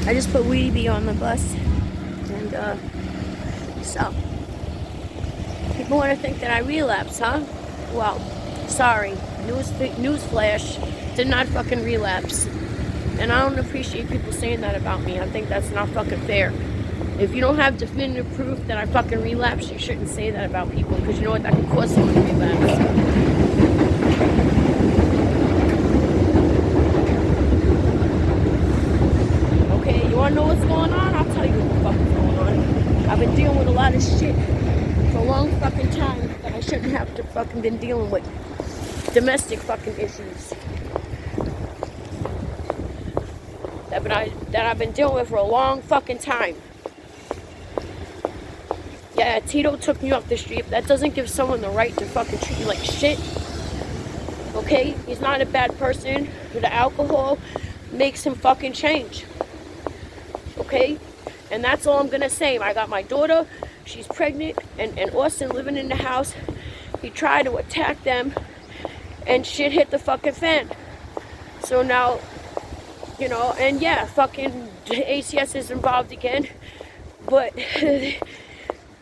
I just put Weedy Bee on the bus, and so people want to think that I relapse, huh? Well, sorry, newsflash, did not fucking relapse, and I don't appreciate people saying that about me. I think that's not fucking fair. If you don't have definitive proof that I fucking relapsed, you shouldn't say that about people, because you know what, that can cause someone to relapse. Okay, you wanna know what's going on? I'll tell you what the fuck is going on. I've been dealing with a lot of shit for a long fucking time that I shouldn't have to fucking been dealing with. Domestic fucking issues that I've been dealing with for a long fucking time. Yeah, Tito took me off the street. That doesn't give someone the right to fucking treat you like shit. Okay? He's not a bad person. The alcohol makes him fucking change. Okay? And that's all I'm gonna say. I got my daughter, she's pregnant, and Austin living in the house. He tried to attack them, and shit hit the fucking fan. So now, you know, and yeah, fucking ACS is involved again. But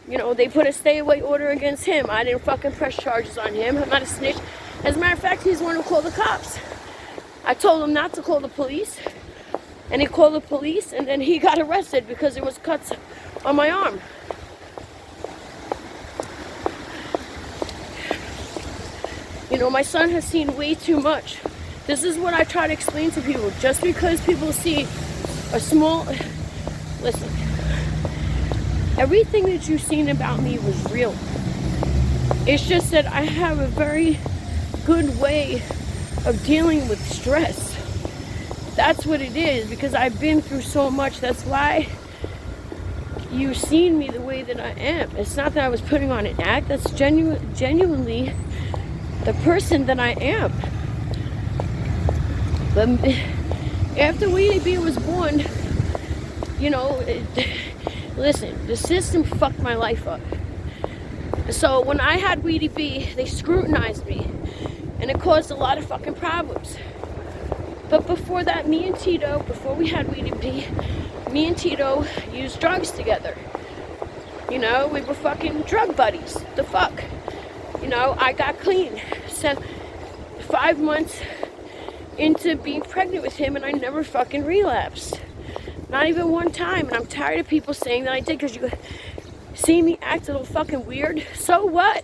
you know, they put a stay away order against him. I didn't fucking press charges on him. I'm not a snitch. As a matter of fact, he's the one who called the cops. I told him not to call the police, and he called the police, and then he got arrested because there was cuts on my arm. You know, my son has seen way too much. This is what I try to explain to people. Just because people see a small... Listen. Everything that you've seen about me was real. It's just that I have a very good way of dealing with stress. That's what it is, because I've been through so much. That's why you've seen me the way that I am. It's not that I was putting on an act. That's genuinely the person that I am. But after Weedy Bee was born, you know, listen, the system fucked my life up. So when I had Weedy Bee, they scrutinized me, and it caused a lot of fucking problems. But before that, before we had Weedy Bee, me and Tito used drugs together. You know, we were fucking drug buddies. The fuck? You know, I got clean. So 5 months into being pregnant with him, and I never fucking relapsed. Not even one time. And I'm tired of people saying that I did, because you see me act a little fucking weird. So what?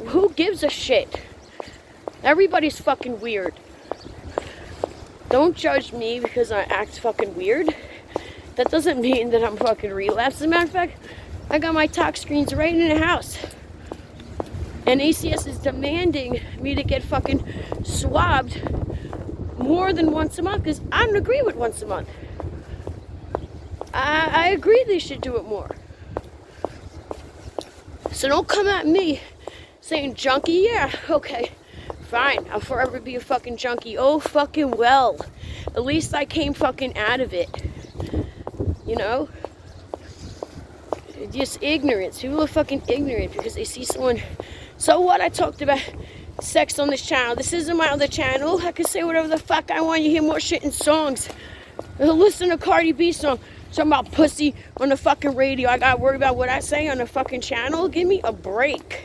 Who gives a shit? Everybody's fucking weird. Don't judge me because I act fucking weird. That doesn't mean that I'm fucking relapsed. As a matter of fact, I got my tox screens right in the house. And ACS is demanding me to get fucking swabbed more than once a month, because I don't agree with once a month. I agree they should do it more. So don't come at me saying junkie. Yeah, okay, fine. I'll forever be a fucking junkie. Oh, fucking well. At least I came fucking out of it. You know? Just ignorance. People are fucking ignorant because they see someone. So what? I talked about sex on this channel. This isn't my other channel. I can say whatever the fuck I want. You hear more shit in songs. Listen to Cardi B song. Talking about pussy on the fucking radio. I gotta worry about what I say on the fucking channel. Give me a break.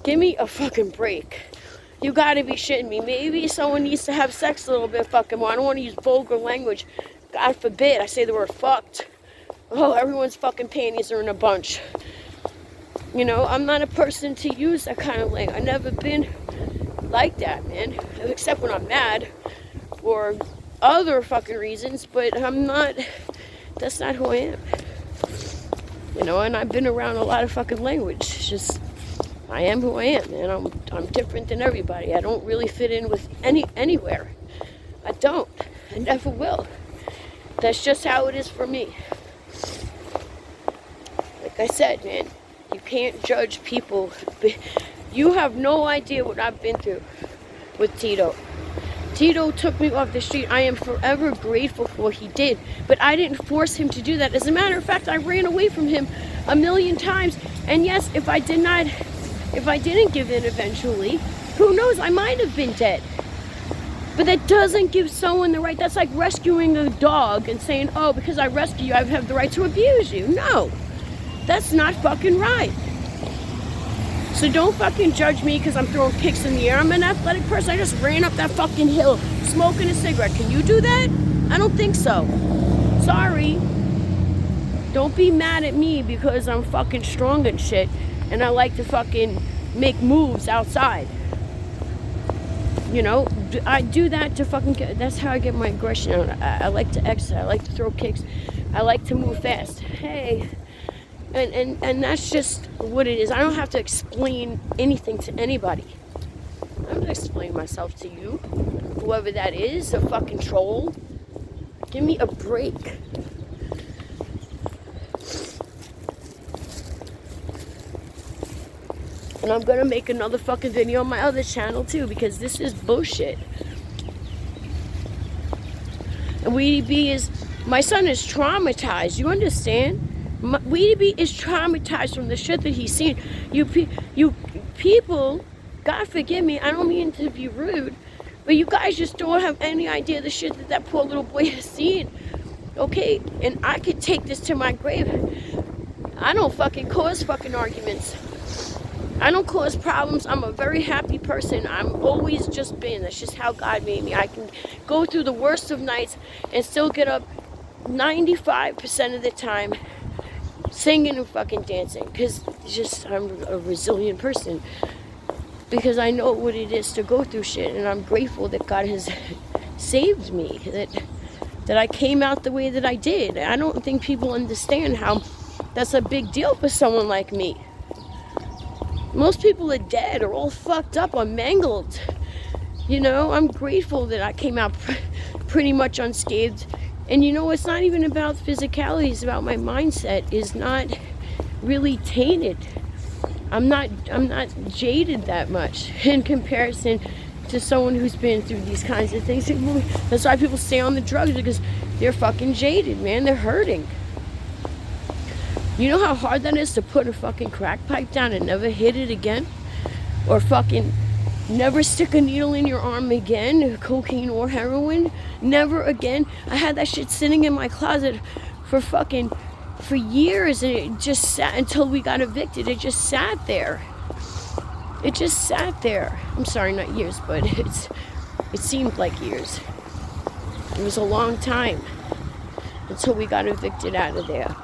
Give me a fucking break. You gotta be shitting me. Maybe someone needs to have sex a little bit fucking more. I don't want to use vulgar language. God forbid I say the word fucked. Oh, everyone's fucking panties are in a bunch. You know, I'm not a person to use that kind of language. I've never been like that, man. Except when I'm mad or other fucking reasons, but I'm not... That's not who I am. You know, and I've been around a lot of fucking language. It's just, I am who I am, and I'm different than everybody. I don't really fit in with anywhere. I don't. I never will. That's just how it is for me. Like I said, man, you can't judge people. You have no idea what I've been through with Tito. Tito took me off the street. I am forever grateful for what he did, but I didn't force him to do that. As a matter of fact, I ran away from him a million times. And yes, if I didn't give in eventually, who knows, I might have been dead. But that doesn't give someone the right. That's like rescuing a dog and saying, oh, because I rescue you, I have the right to abuse you. No, that's not fucking right. So don't fucking judge me because I'm throwing kicks in the air. I'm an athletic person. I just ran up that fucking hill smoking a cigarette. Can you do that? I don't think so. Sorry. Don't be mad at me because I'm fucking strong and shit and I like to fucking make moves outside. You know, I do that to fucking that's how I get my aggression out. I like to exercise. I like to throw kicks. I like to move fast. Hey, and that's just what it is. I don't have to explain anything to anybody. I'm gonna explain myself to you, whoever that is, a fucking troll. Give me a break. And I'm gonna make another fucking video on my other channel too, because this is bullshit. And Weedy B is, my son is traumatized. You understand? Weedy B is traumatized from the shit that he's seen. You people, God forgive me, I don't mean to be rude, but you guys just don't have any idea the shit that that poor little boy has seen. Okay, and I could take this to my grave. I don't fucking cause fucking arguments. I don't cause problems. I'm a very happy person. I'm always just been. That's just how God made me. I can go through the worst of nights and still get up 95% of the time singing and fucking dancing. Because just I'm a resilient person. Because I know what it is to go through shit. And I'm grateful that God has saved me. That I came out the way that I did. I don't think people understand how that's a big deal for someone like me. Most people are dead or all fucked up or mangled. You know, I'm grateful that I came out pretty much unscathed. And you know, it's not even about physicality, it's about my mindset is not really tainted. I'm not jaded that much in comparison to someone who's been through these kinds of things. That's why people stay on the drugs, because they're fucking jaded, man. They're hurting. You know how hard that is to put a fucking crack pipe down and never hit it again? Or fucking never stick a needle in your arm again, cocaine or heroin? Never again. I had that shit sitting in my closet for years, and it just sat until we got evicted. It just sat there. It just sat there. I'm sorry, not years, but it seemed like years. It was a long time until we got evicted out of there.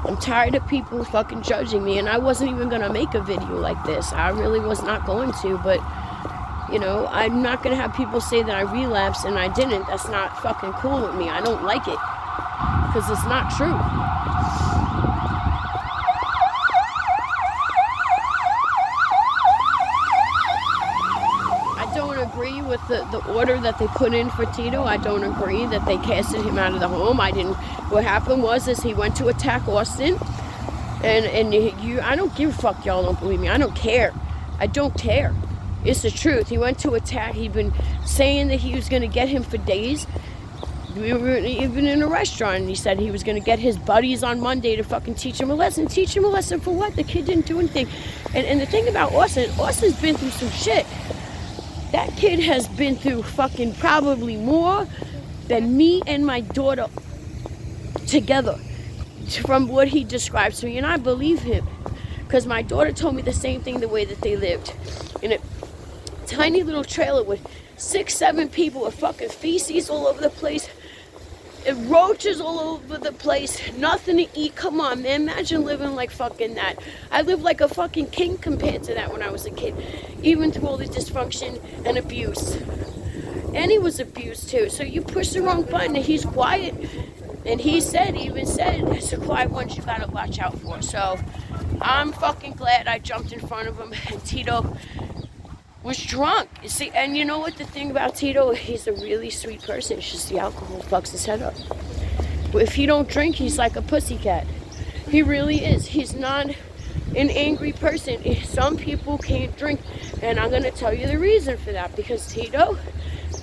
I'm tired of people fucking judging me, and I wasn't even gonna make a video like this. I really was not going to, but you know, I'm not gonna have people say that I relapsed and I didn't. That's not fucking cool with me. I don't like it, because it's not true. I don't agree with the order that they put in for Tito. I don't agree that they casted him out of the home. What happened was he went to attack Austin, and I don't give a fuck. Y'all don't believe me. I don't care. I don't care. It's the truth. He went to attack. He'd been saying that he was going to get him for days. We were even in a restaurant, and he said he was going to get his buddies on Monday to fucking teach him a lesson. Teach him a lesson for what? The kid didn't do anything. And the thing about Austin's been through some shit. That kid has been through fucking probably more than me and my daughter together, from what he describes to me. And I believe him, because my daughter told me the same thing, the way that they lived in a tiny little trailer with 6-7 people with fucking feces all over the place, and roaches all over the place, nothing to eat. Come on, man, imagine living like fucking that. I lived like a fucking king compared to that when I was a kid, even through all the dysfunction and abuse. And he was abused too. So you push the wrong button and he's quiet. And he even said, it's the quiet ones you gotta watch out for. So I'm fucking glad I jumped in front of him, and Tito was drunk. You see, and you know what the thing about Tito, he's a really sweet person. It's just the alcohol fucks his head up. If he don't drink, he's like a pussycat. He really is. He's not an angry person. Some people can't drink, and I'm gonna tell you the reason for that, because Tito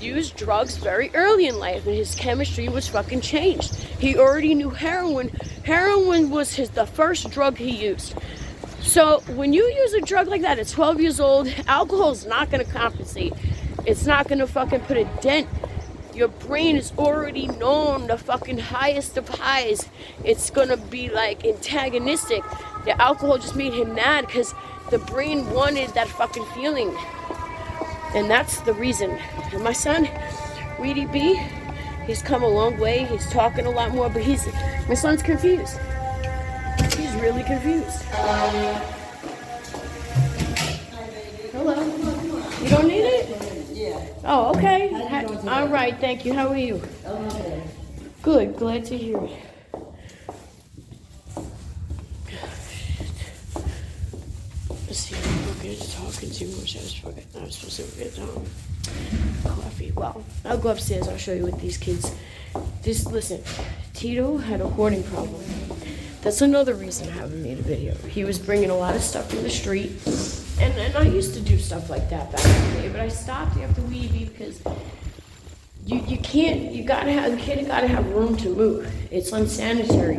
used drugs very early in life, and his chemistry was fucking changed. He already knew heroin. Heroin was the first drug he used. So when you use a drug like that at 12 years old, alcohol is not going to compensate. It's not going to fucking put a dent. Your brain is already known the fucking highest of highs. It's going to be like antagonistic. The alcohol just made him mad because the brain wanted that fucking feeling. And that's the reason. And my son, Weedy B, he's come a long way. He's talking a lot more, but my son's confused. He's really confused. Hello. You don't need it? Yeah. Oh, okay. All right, thank you. How are you? Okay. Good, glad to hear it. Let's see, I'm talking too much. I was supposed to get coffee. Well, I'll go upstairs. I'll show you what these kids. Listen, Tito had a hoarding problem. That's another reason I haven't made a video. He was bringing a lot of stuff from the street, and I used to do stuff like that back in the day, but I stopped after Weedy because you can't. The kid gotta have room to move. It's unsanitary.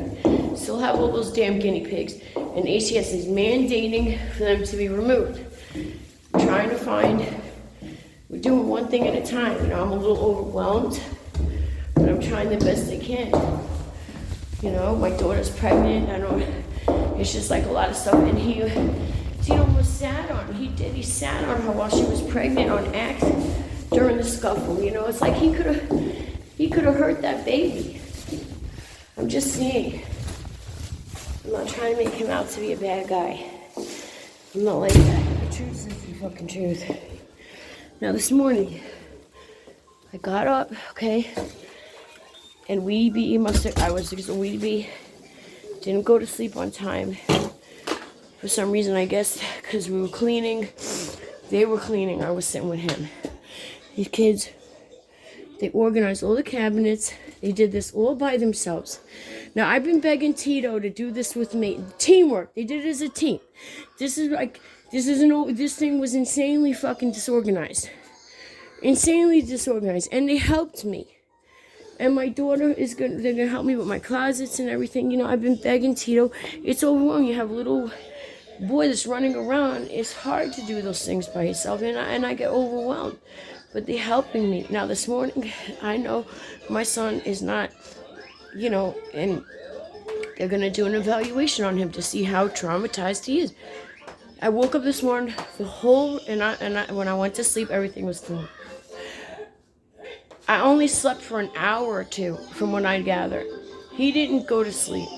Still have all those damn guinea pigs, and ACS is mandating for them to be removed. Trying to find. We're doing one thing at a time. I'm a little overwhelmed, but I'm trying the best I can. My daughter's pregnant. It's just like a lot of stuff. And Tito was sat on. He sat on her while she was pregnant on X during the scuffle. It's like he could have hurt that baby. I'm just saying. I'm not trying to make him out to be a bad guy. I'm not like that. The truth is the fucking truth. Now this morning, I got up, okay, and Weedy B didn't go to sleep on time. For some reason, I guess, because we were cleaning. They were cleaning. I was sitting with him. These kids, they organized all the cabinets. They did this all by themselves. Now, I've been begging Tito to do this with me. Teamwork. They did it as a team. This thing was insanely fucking disorganized. Insanely disorganized. And they helped me. And my daughter they're gonna help me with my closets and everything. I've been begging Tito. It's overwhelming. You have a little boy that's running around. It's hard to do those things by yourself, and I get overwhelmed. But they're helping me. Now this morning, I know my son is not, and they're gonna do an evaluation on him to see how traumatized he is. I woke up this morning, when I went to sleep, everything was clean. I only slept for an hour or two from when I gathered. He didn't go to sleep.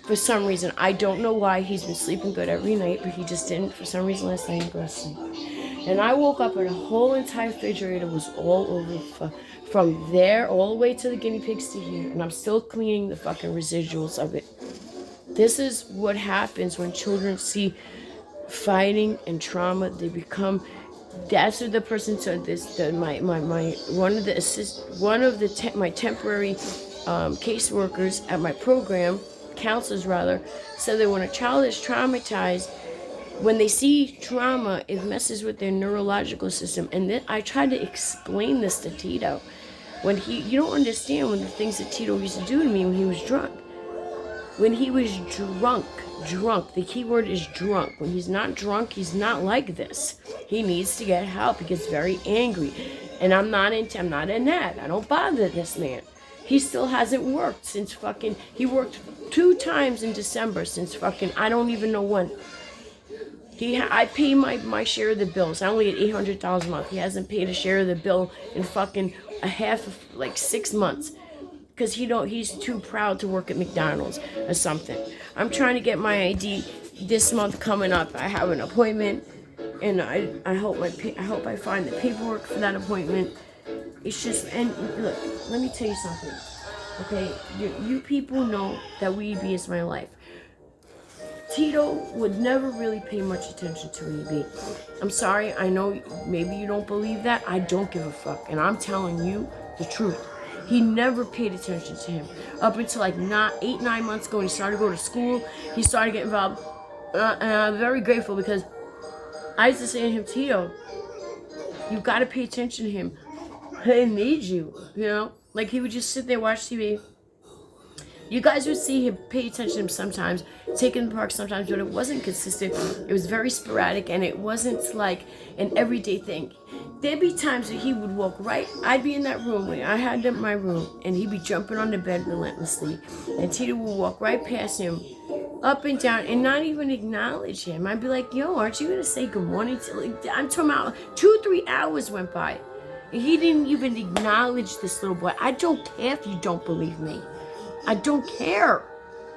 For some reason. I don't know why. He's been sleeping good every night, but he just didn't. For some reason last night he didn't go to sleep. And I woke up and the whole entire refrigerator was all over from there all the way to the guinea pigs to here. And I'm still cleaning the fucking residuals of it. This is what happens when children see fighting and trauma. They become. That's what the person said. My temporary caseworkers at my program, counselors rather, said that when a child is traumatized, when they see trauma, it messes with their neurological system. And then I tried to explain this to Tito. You don't understand when the things that Tito used to do to me when he was drunk. When he was drunk, the key word is drunk. When he's not drunk, he's not like this. He needs to get help. He gets very angry. And I'm not in that. I don't bother this man. He still hasn't worked since he worked 2 times in December since I don't even know when. I pay my share of the bills. I only get $800 a month. He hasn't paid a share of the bill in a half of 6 months. Because he's too proud to work at McDonald's or something. I'm trying to get my ID this month coming up. I have an appointment, and I hope I find the paperwork for that appointment. It's just, and look, let me tell you something. Okay, you people know that Weeby is my life. Tito would never really pay much attention to Weeby. I'm sorry, I know maybe you don't believe that. I don't give a fuck, and I'm telling you the truth. He never paid attention to him. Up until 8-9 months ago when he started to go to school, he started getting involved. And I'm very grateful because I used to say to him, Tito, you've got to pay attention to him. He needs you, He would just sit there, watch TV. You guys would see him pay attention to him sometimes, take him to the park sometimes, but it wasn't consistent. It was very sporadic, and it wasn't like an everyday thing. There'd be times that he would walk right. I'd be in that room when I had my room, and he'd be jumping on the bed relentlessly, and Tita would walk right past him, up and down, and not even acknowledge him. I'd be like, "Yo, aren't you gonna say good morning?" I'm talking about 2-3 hours went by, and he didn't even acknowledge this little boy. I don't care if you don't believe me. I don't care.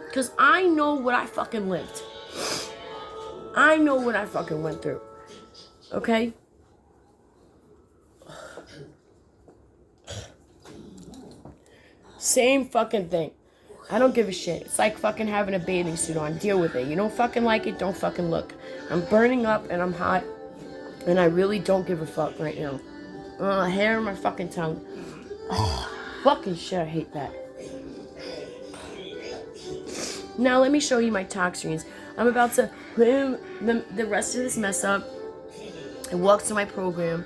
Because I know what I fucking lived. I know what I fucking went through. Okay? Same fucking thing. I don't give a shit. It's like fucking having a bathing suit on. Deal with it. You don't fucking like it, don't fucking look. I'm burning up and I'm hot. And I really don't give a fuck right now. Hair on my fucking tongue. Oh, fucking shit, I hate that. Now let me show you my talk screens. I'm about to put in the rest of this mess up and walk to my program.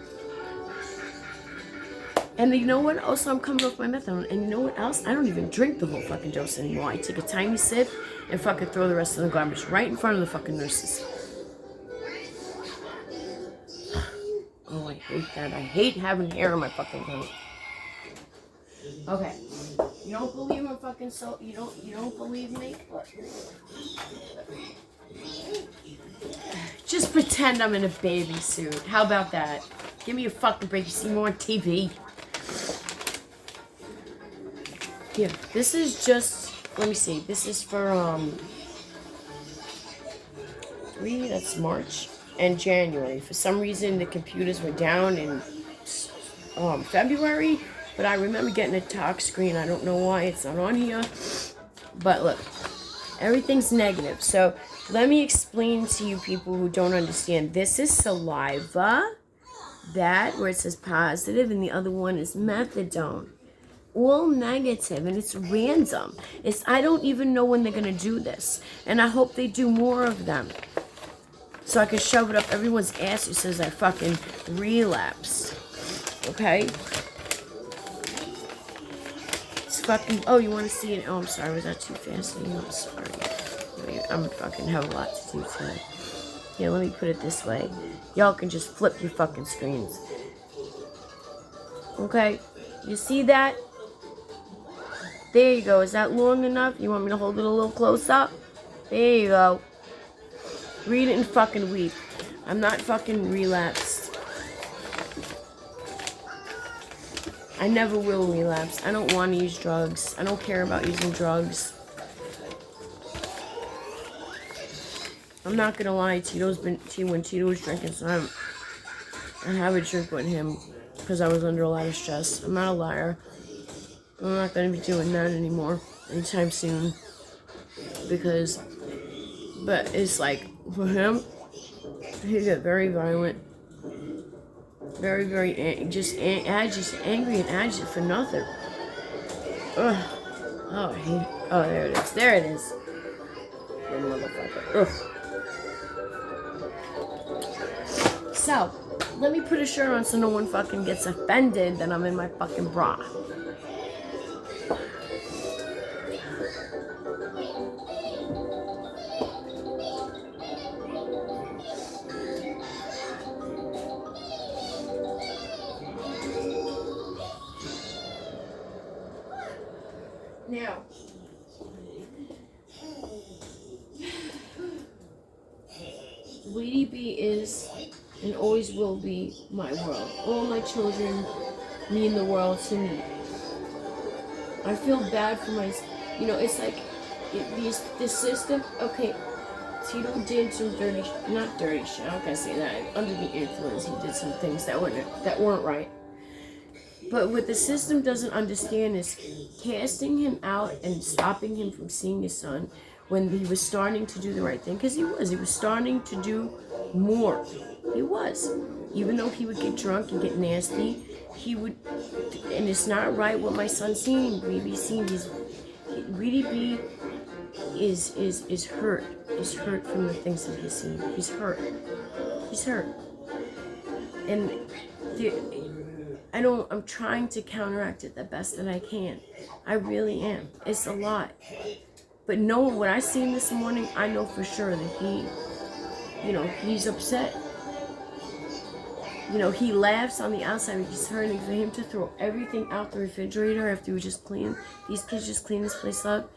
And you know what? Also, I'm coming off my methadone. And you know what else? I don't even drink the whole fucking dose anymore. I take a tiny sip and fucking throw the rest of the garbage right in front of the fucking nurses. Oh, I hate that. I hate having hair on my fucking tongue. Okay. You don't believe I'm fucking you don't believe me? Just pretend I'm in a baby suit. How about that? Give me a fucking break. You see more on TV. Here, this is just, let me see. This is for that's March and January. For some reason the computers were down in February. But I remember getting a talk screen. I don't know why it's not on here. But look, everything's negative. So let me explain to you people who don't understand. This is saliva. That, where it says positive, and the other one is methadone. All negative, and it's random. I don't even know when they're going to do this. And I hope they do more of them. So I can shove it up everyone's ass who says I fucking relapsed. Okay? Fucking, oh, you want to see it? Oh, I'm sorry. Was that too fast? I'm sorry. I'm fucking have a lot to do today. Yeah, let me put it this way. Y'all can just flip your fucking screens. Okay? You see that? There you go. Is that long enough? You want me to hold it a little close up? There you go. Read it and fucking weep. I'm not fucking relapsed. I never will relapse. I don't want to use drugs. I don't care about using drugs. I'm not gonna lie. When Tito was drinking, so I have a drink with him because I was under a lot of stress. I'm not a liar. I'm not gonna be doing that anymore anytime soon. But it's like for him, he got very violent. Very, very, just angry and agitated for nothing. Ugh. Oh, I hate it. Oh, there it is. There it is. You motherfucker. Ugh. So, let me put a shirt on so no one fucking gets offended that I'm in my fucking bra. Now, Sweetie B is and always will be my world. All my children mean the world to me. I feel bad for it's like the system. Okay, Tito did some not dirty shit. I'm not gonna say that. Under the influence, he did some things that weren't right. But what the system doesn't understand is casting him out and stopping him from seeing his son when he was starting to do the right thing. Because he was starting to do more. He was. Even though he would get drunk and get nasty, he would, and it's not right what my son's seeing. Really B is hurt. Is hurt from the things that he's seen. He's hurt. And I'm trying to counteract it the best that I can. I really am. It's a lot. But knowing what I seen this morning, I know for sure that he's upset. He laughs on the outside. He's hurting. For him to throw everything out the refrigerator after these kids just clean this place up,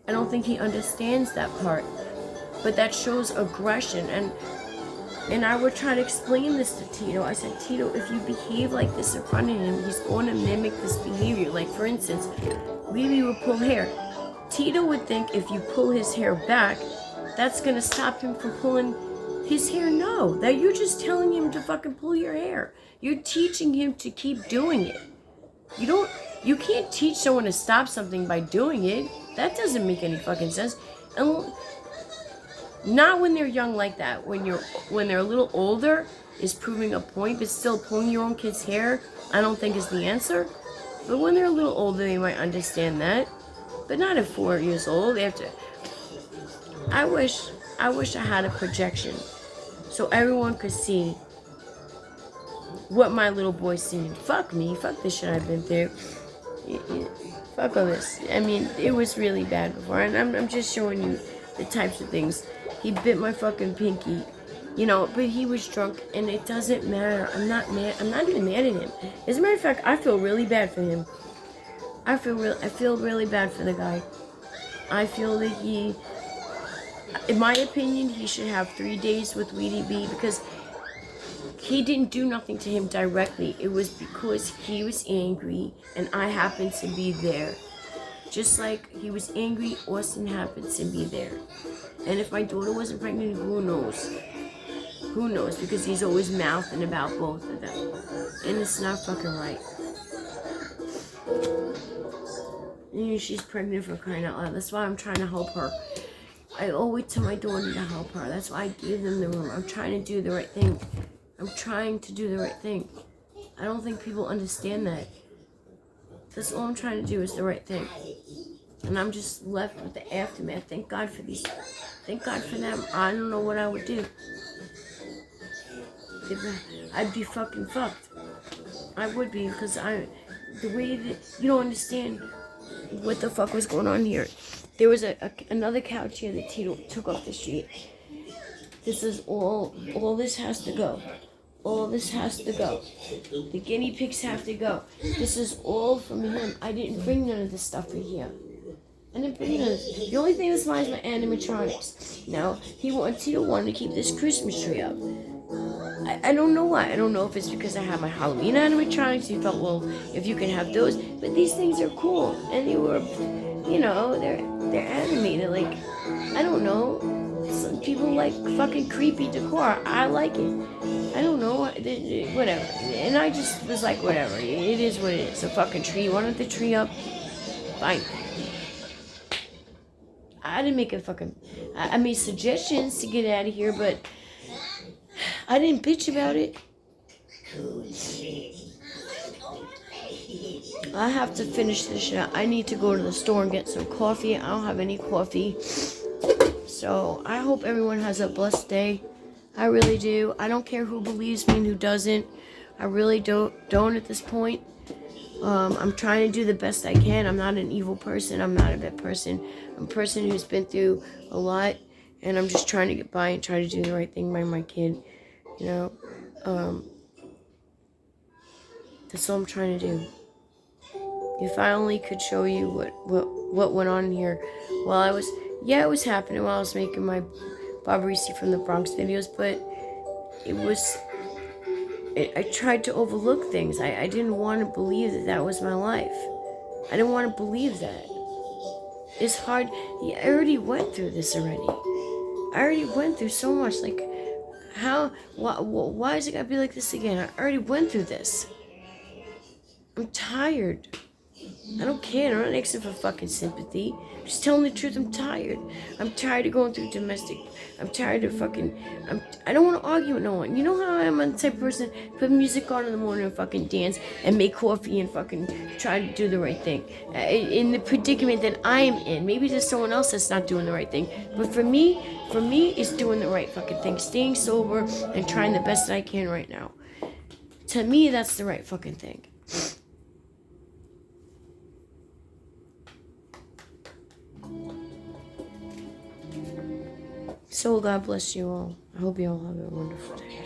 I don't think he understands that part. But that shows aggression. And I would try to explain this to Tito. I said, Tito, if you behave like this in front of him, he's going to mimic this behavior. Like, for instance, Lily would pull hair. Tito would think if you pull his hair back, that's going to stop him from pulling his hair. No, that you're just telling him to fucking pull your hair. You're teaching him to keep doing it. You can't teach someone to stop something by doing it. That doesn't make any fucking sense. And not when they're young like that. When they're a little older is proving a point, but still pulling your own kid's hair, I don't think is the answer. But when they're a little older, they might understand that. But not at 4 years old. They have to. I wish I had a projection so everyone could see what my little boy's seen. Fuck me. Fuck the shit I've been through. Fuck all this. I mean, it was really bad before, and I'm just showing you the types of things. He bit my fucking pinky, but he was drunk, and it doesn't matter. I'm not mad. I'm not even mad at him. As a matter of fact, I feel really bad for him. I feel really bad for the guy. I feel that in my opinion, he should have 3 days with Weedy B because he didn't do nothing to him directly. It was because he was angry, and I happened to be there. Just like he was angry, Austin happened to be there. And if my daughter wasn't pregnant, who knows? Who knows? Because he's always mouthing about both of them. And it's not fucking right. She's pregnant for crying out loud. That's why I'm trying to help her. I owe it to my daughter to help her. That's why I gave them the room. I'm trying to do the right thing. I'm trying to do the right thing. I don't think people understand that. That's all I'm trying to do is the right thing. And I'm just left with the aftermath. Thank God for these. Thank God for them. I don't know what I would do. I'd be fucking fucked. I would be because the way that you don't understand what the fuck was going on here. There was another couch here that Tito took off the street. This is all this has to go. All this has to go. The guinea pigs have to go. This is all from him. I didn't bring none of this stuff in here. I didn't bring none of this. The only thing that's mine is my animatronics. Now, Tito wanted to keep this Christmas tree up. I don't know why. I don't know if it's because I have my Halloween animatronics. He felt, well, if you can have those. But these things are cool. And they were, they're animated. Like, I don't know. Some people like fucking creepy decor. I like it. I don't know. Whatever. And I just was like, whatever. It is what it is. A fucking tree. You wanted the tree up? Fine. I didn't make a fucking... I made suggestions to get out of here, but I didn't bitch about it. I have to finish this shit. I need to go to the store and get some coffee. I don't have any coffee. So I hope everyone has a blessed day. I really do. I don't care who believes me and who doesn't. I really don't at this point. I'm trying to do the best I can. I'm not an evil person. I'm not a bad person. I'm a person who's been through a lot, and I'm just trying to get by and try to do the right thing by my kid. That's all I'm trying to do. If I only could show you what went on here while I was... Yeah, it was happening while I was making my Bob Reese from the Bronx videos, but I tried to overlook things. I didn't want to believe that was my life. I didn't want to believe that. It's hard. I already went through this already. I already went through so much. Like, why is it gotta be like this again? I already went through this. I'm tired. I don't care. I'm not asking for fucking sympathy. I'm just telling the truth. I'm tired. I'm tired of going through domestic. I'm tired of fucking... I don't want to argue with no one. You know how I am? I'm the type of person put music on in the morning and fucking dance and make coffee and fucking try to do the right thing. In the predicament that I am in. Maybe there's someone else that's not doing the right thing. But for me, it's doing the right fucking thing. Staying sober and trying the best that I can right now. To me, that's the right fucking thing. So God bless you all. I hope you all have a wonderful day.